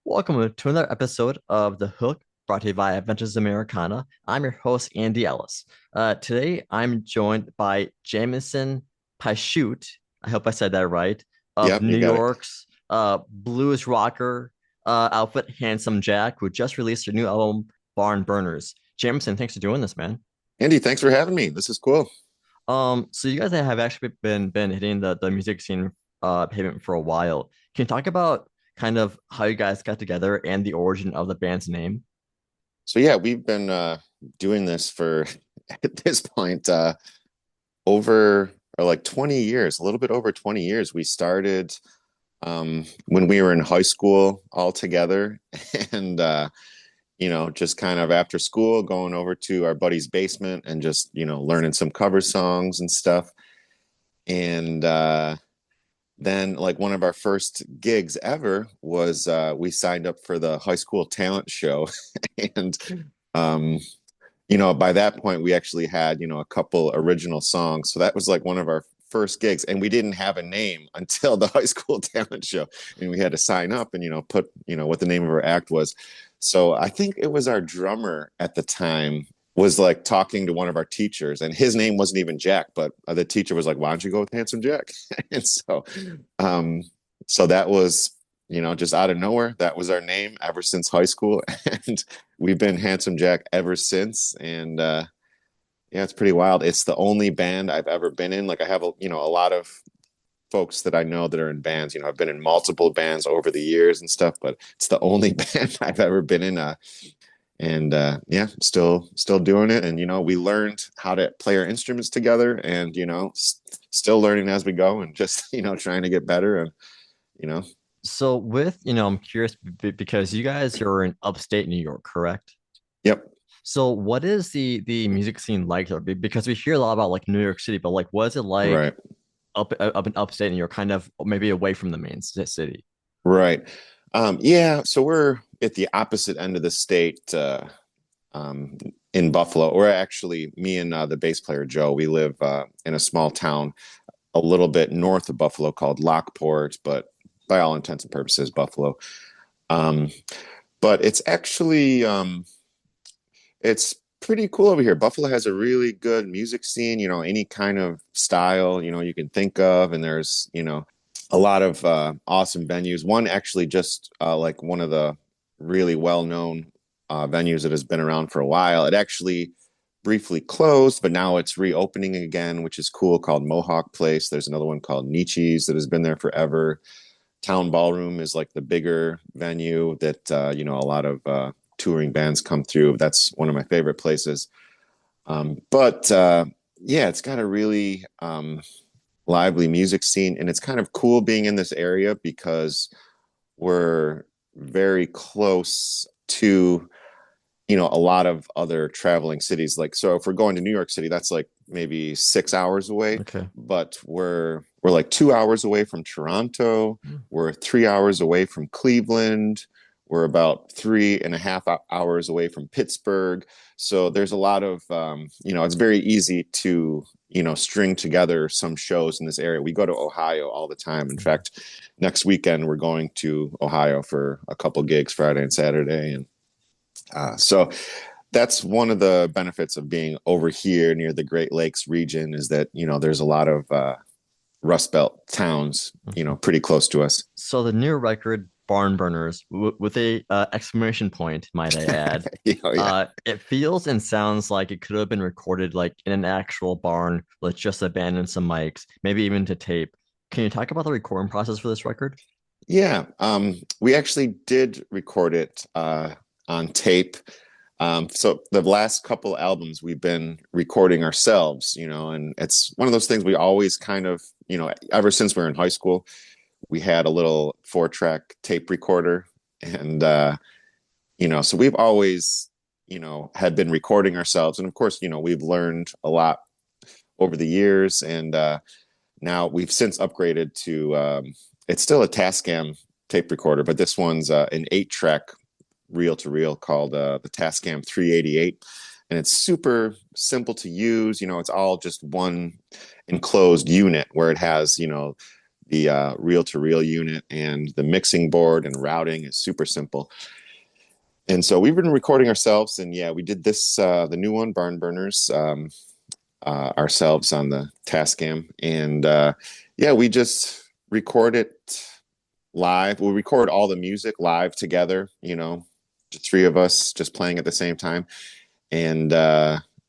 Welcome to another episode of The Hook, brought to you by Adventures Americana. I'm your host, Andy Ellis. Today, I'm joined by Jamison Passuite. I hope I said that right. Of Yep, New you got it. York's blues rocker outfit, Handsome Jack, who just released their new album, Barnburners. Jamison, thanks for doing this, man. Andy, thanks for having me. This is cool. So you guys have actually been hitting the music scene pavement for a while. Can you talk about kind of how you guys got together and the origin of the band's name? So yeah, we've been doing this for at this point over or like 20 years, a little bit over 20 years. We started when we were in high school all together and just kind of after school going over to our buddy's basement and just, learning some cover songs and stuff. And then like one of our first gigs ever was we signed up for the high school talent show and um by that point we actually had a couple original songs, so that was like one of our first gigs, and we didn't have a name until the high school talent show, and we had to sign up and put what the name of our act was. So I think it was our drummer at the time was like talking to one of our teachers, and his name wasn't even Jack, but the teacher was like, why don't you go with Handsome Jack? And um so that was just out of nowhere, that was our name ever since high school. And we've been Handsome Jack ever since. And yeah, it's pretty wild. It's the only band I've ever been in. Like I have a lot of folks that I know that are in bands. I've been in multiple bands over the years and stuff, but it's the only band I've ever been in. And yeah, still doing it. And we learned how to play our instruments together, and still learning as we go, and just trying to get better. And you know So I'm curious because you guys are in upstate New York, correct? yep. So what is the music scene like there? Because we hear a lot about like New York City, but like what is it like Right. up in upstate New York, kind of maybe away from the main city? Right. Yeah, so we're at the opposite end of the state, in Buffalo. Or actually, me and the bass player Joe, we live in a small town a little bit north of Buffalo called Lockport, but by all intents and purposes, Buffalo. Um, but it's pretty cool over here. Buffalo has a really good music scene, any kind of style, you can think of, and there's, a lot of awesome venues. One actually just like one of the really well-known venues that has been around for a while. It actually briefly closed, but now it's reopening again, which is cool, called Mohawk Place. There's another one called Nietzsche's that has been there forever. Town Ballroom is like the bigger venue that a lot of touring bands come through. That's one of my favorite places. But yeah, it's got a really lively music scene, and it's kind of cool being in this area because we're very close to a lot of other traveling cities. Like, so if we're going to New York City, that's like maybe 6 hours away, Okay. but we're like 2 hours away from Toronto. We're 3 hours away from Cleveland. We're about 3.5 hours away from Pittsburgh. So there's a lot of it's very easy to string together some shows in this area. We go to Ohio all the time. In fact, next weekend we're going to Ohio for a couple gigs, Friday and Saturday. And so that's one of the benefits of being over here near the Great Lakes region, is that there's a lot of Rust Belt towns pretty close to us. So the new record, Barnburners, with a exclamation point, might I add, Yeah. it feels and sounds like it could have been recorded like in an actual barn with just a band and some mics, maybe even to tape. Can you talk about the recording process for this record? Yeah, we actually did record it on tape. So the last couple albums we've been recording ourselves, and it's one of those things we always kind of, ever since we were in high school, we had a little 4-track tape recorder. And so we've always, had been recording ourselves. And of course, we've learned a lot over the years. And now we've since upgraded to, it's still a Tascam tape recorder, but this one's an 8-track reel to reel called the Tascam 388. And it's super simple to use. It's all just one enclosed unit where it has, the reel-to-reel unit, and the mixing board and routing is super simple. And so we've been recording ourselves, and yeah, we did this the new one, Barnburners, ourselves on the Tascam, and yeah, we just record it live. We'll record all the music live together, the three of us just playing at the same time, and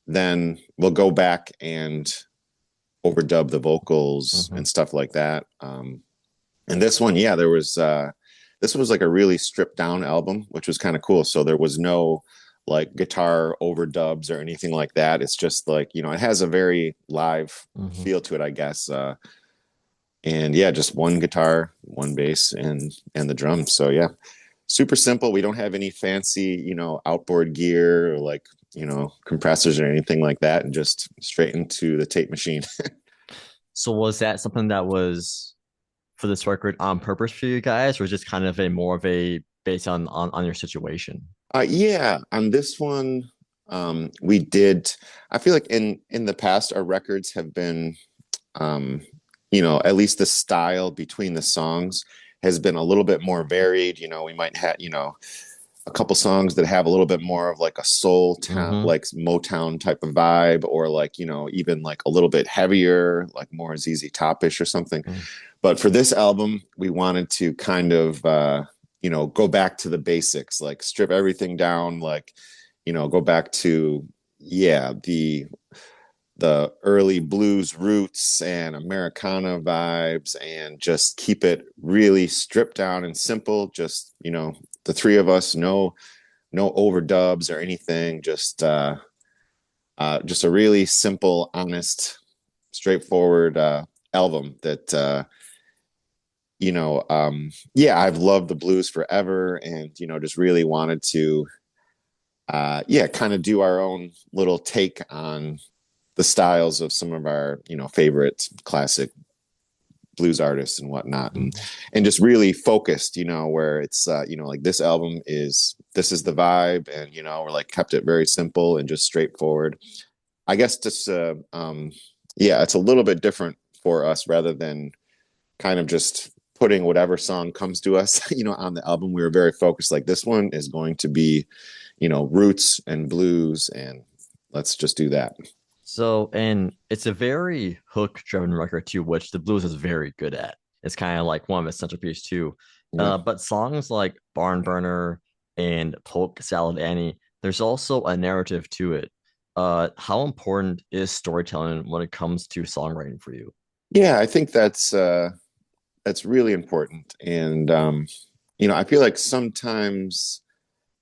then we'll go back and overdub the vocals Mhm. and stuff like that. And this one, yeah, this was like a really stripped down album, which was kind of cool. So there was no like guitar overdubs or anything like that. It's just like, it has a very live Mhm. feel to it, I guess. And yeah, just one guitar, one bass, and the drums. So yeah, super simple. We don't have any fancy, outboard gear or like, compressors or anything like that, and just straight into the tape machine. So was that something that was for this record on purpose for you guys, or just kind of a more of a based on your situation? Yeah, on this one, we did. I feel like in the past, our records have been, um, at least the style between the songs has been a little bit more varied. We might have, a couple songs that have a little bit more of like a soul town, Mm-hmm. like Motown type of vibe, or like, even like a little bit heavier, like more ZZ Topish or something. But for this album, we wanted to kind of, go back to the basics, like strip everything down, like, go back to, yeah, the early blues roots and Americana vibes, and just keep it really stripped down and simple. Just, the three of us, no overdubs or anything, just a really simple, honest, straightforward album that yeah, I've loved the blues forever, and just really wanted to yeah, kind of do our own little take on the styles of some of our favorite classic blues artists and whatnot, Mm-hmm. and just really focused, where it's like this is the vibe, and we're like kept it very simple and just straightforward. I guess just yeah, it's a little bit different for us, rather than kind of just putting whatever song comes to us, on the album. We were very focused, like this one is going to be, roots and blues, and let's just do that. So, and it's a very hook-driven record too, which the blues is very good at. It's kind of like one of its centerpiece too. Yeah. But songs like Barn Burner and Polk Salad Annie, there's also a narrative to it. How important is storytelling when it comes to songwriting for you? Yeah, I think that's really important. And I feel like sometimes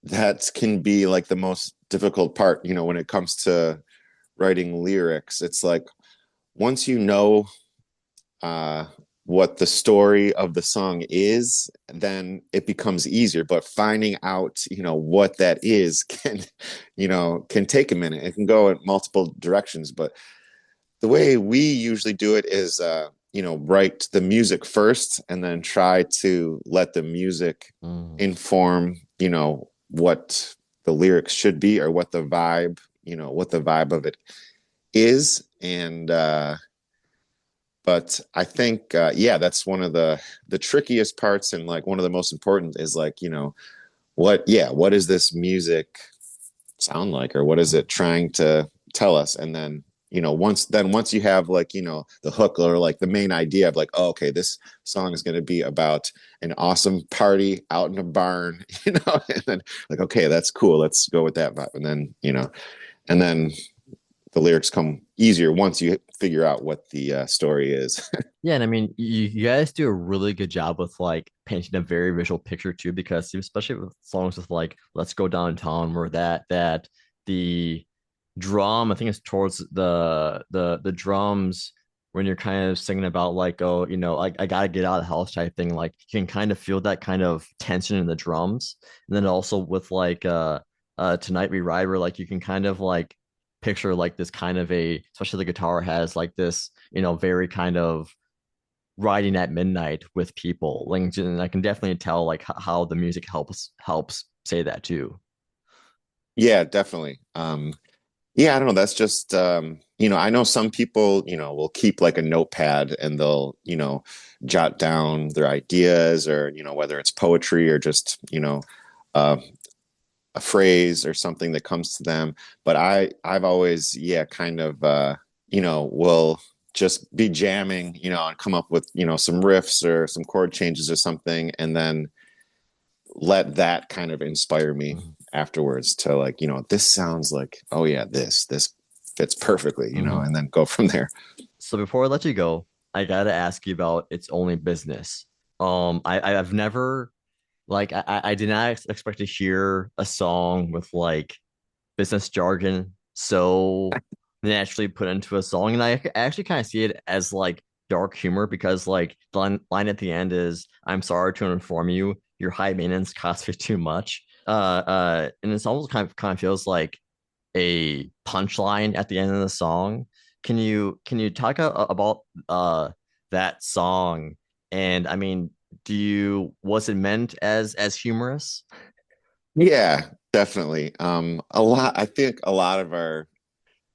that can be like the most difficult part, when it comes to writing lyrics. It's like once you know uh, what the story of the song is, then it becomes easier. But finding out, what that is can take a minute. It can go in multiple directions. But the way we usually do it is, write the music first, and then try to let the music Mm. inform, what the lyrics should be, or what the vibe of it is. And but I think yeah, that's one of the trickiest parts, and like one of the most important is like, what is this music sound like, or what is it trying to tell us? And then, once you have like, the hook, or like the main idea of like, oh, okay, this song is going to be about an awesome party out in a barn, and then like, okay, that's cool, let's go with that vibe. And then, and then the lyrics come easier once you figure out what the story is. Yeah, and I mean, you guys do a really good job with like painting a very visual picture too, because especially with songs with like "Let's Go Downtown," where that the drum, I think it's towards the drums when you're kind of singing about like, oh, I gotta get out of the house type thing. Like you can kind of feel that kind of tension in the drums, and then also with like "Tonight We Ride," where like you can kind of like picture like this kind of a, especially the guitar has like this, very kind of riding at midnight with people. Like, and I can definitely tell like how the music helps say that too. Yeah, definitely. Yeah, I don't know. That's just I know some people, will keep like a notepad and they'll, jot down their ideas or, whether it's poetry or just, uh, a phrase or something that comes to them. But I've always, yeah, kind of will just be jamming, and come up with, some riffs or some chord changes or something, and then let that kind of inspire me Mhm. afterwards to like, this sounds like, oh yeah, this fits perfectly, Mhm. and then go from there. So before I let you go, I gotta ask you about It's Only Business. I've never I did not expect to hear a song with like business jargon so naturally put into a song, and I actually kind of see it as like dark humor because like the line at the end is, "I'm sorry to inform you, your high maintenance costs me too much." And it's almost kind of feels like a punchline at the end of the song. Can you talk about that song? And I mean, do you was it meant as humorous? Yeah, definitely. I think a lot of our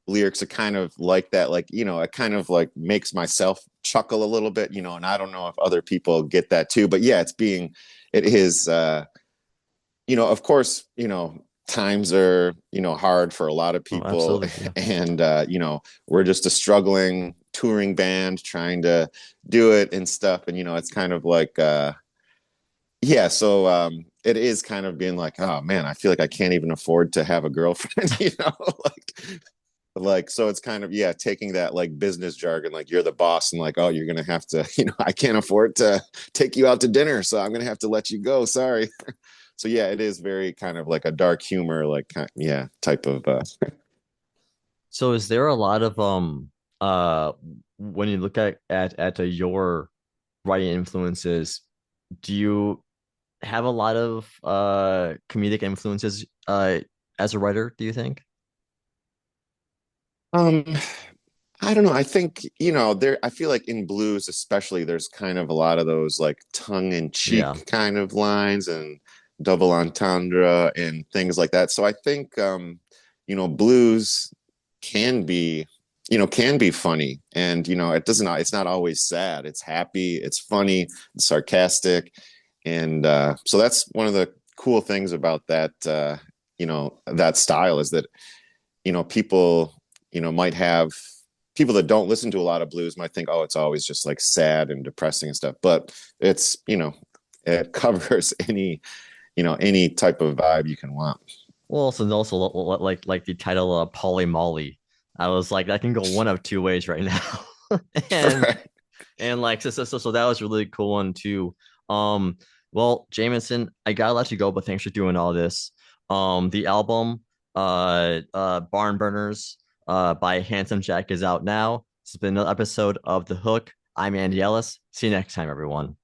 lyrics are kind of like that, like, it kind of like makes myself chuckle a little bit, and I don't know if other people get that too, but yeah, it is, of course, times are, hard for a lot of Oh, people. absolutely, yeah. And, we're just a struggling touring band trying to do it and stuff. And, it's kind of like, yeah, so it is kind of being like, oh man, I feel like I can't even afford to have a girlfriend, like so it's kind of, yeah, taking that like business jargon, like you're the boss and like, oh, you're gonna have to, I can't afford to take you out to dinner, so I'm gonna have to let you go, sorry. So yeah, it is very kind of like a dark humor, like yeah, type of So is there a lot of when you look at your writing influences, do you have a lot of comedic influences as a writer, do you think? um I don't know. I think, I feel like in blues, especially, there's kind of a lot of those like tongue in Yeah. cheek kind of lines and double entendre and things like that. So I think, blues can be, can be funny. And, it's not always sad. It's happy, it's funny, it's sarcastic. And so that's one of the cool things about that style is that, people, might have people that don't listen to a lot of blues might think, oh, it's always just like sad and depressing and stuff. But it's, it covers any type of vibe you can want. Well, also like the title Polly Molly. I was like, that can go one of two ways right now. And Right. like so that was a really cool one too. Um, well, Jameson, I gotta let you go, but thanks for doing all this. The album, Barnburners, by Handsome Jack is out now. This has been another episode of The Hook. I'm Andy Ellis. See you next time, everyone.